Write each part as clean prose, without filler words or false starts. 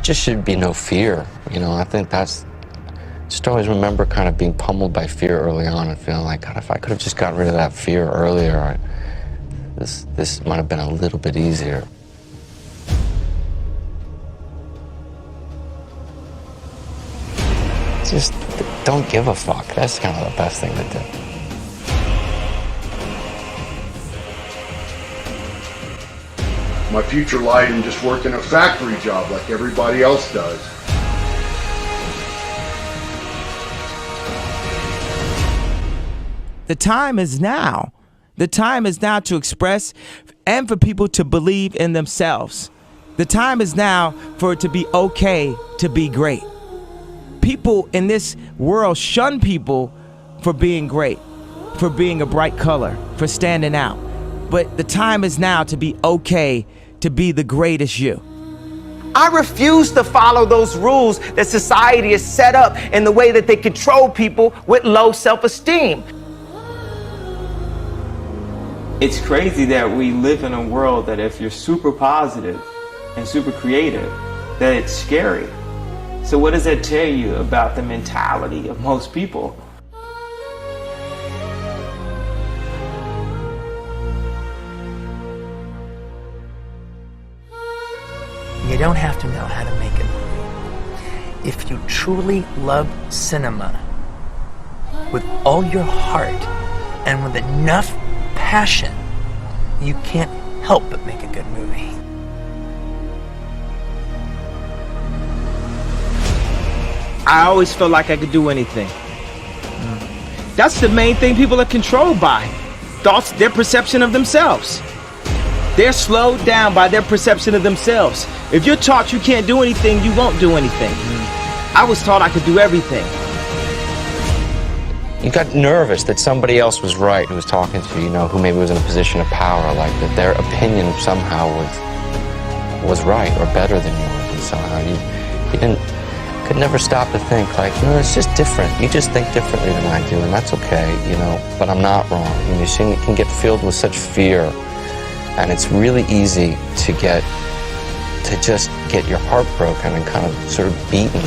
just should be no fear. You know, I think that's, just always remember kind of being pummeled by fear early on and feeling like, God, if I could have just gotten rid of that fear earlier, this might have been a little bit easier. Just don't give a fuck. That's kind of the best thing to do. My future lied in just working a factory job like everybody else does. The time is now. The time is now to express and for people to believe in themselves. The time is now for it to be okay to be great. People in this world shun people for being great, for being a bright color, for standing out. But the time is now to be okay to be the greatest you. I refuse to follow those rules that society has set up in the way that they control people with low self-esteem. It's crazy that we live in a world that if you're super positive and super creative, that it's scary. So what does that tell you about the mentality of most people? You don't have to know how to make a movie. If you truly love cinema with all your heart and with enough passion, you can't help but make a good movie. I always felt like I could do anything. That's the main thing people are controlled by. Thoughts, their perception of themselves. They're slowed down by their perception of themselves. If you're taught you can't do anything, you won't do anything. I was taught I could do everything. You got nervous that somebody else was right who was talking to you, you know, who maybe was in a position of power, like that their opinion somehow was right or better than yours, and somehow could never stop to think like, you know, it's just different. You just think differently than I do, and that's okay, you know, but I'm not wrong. And you see, it can get filled with such fear, and it's really easy to just get your heart broken and kind of sort of beaten.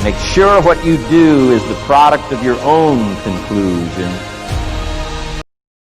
Make sure what you do is the product of your own conclusion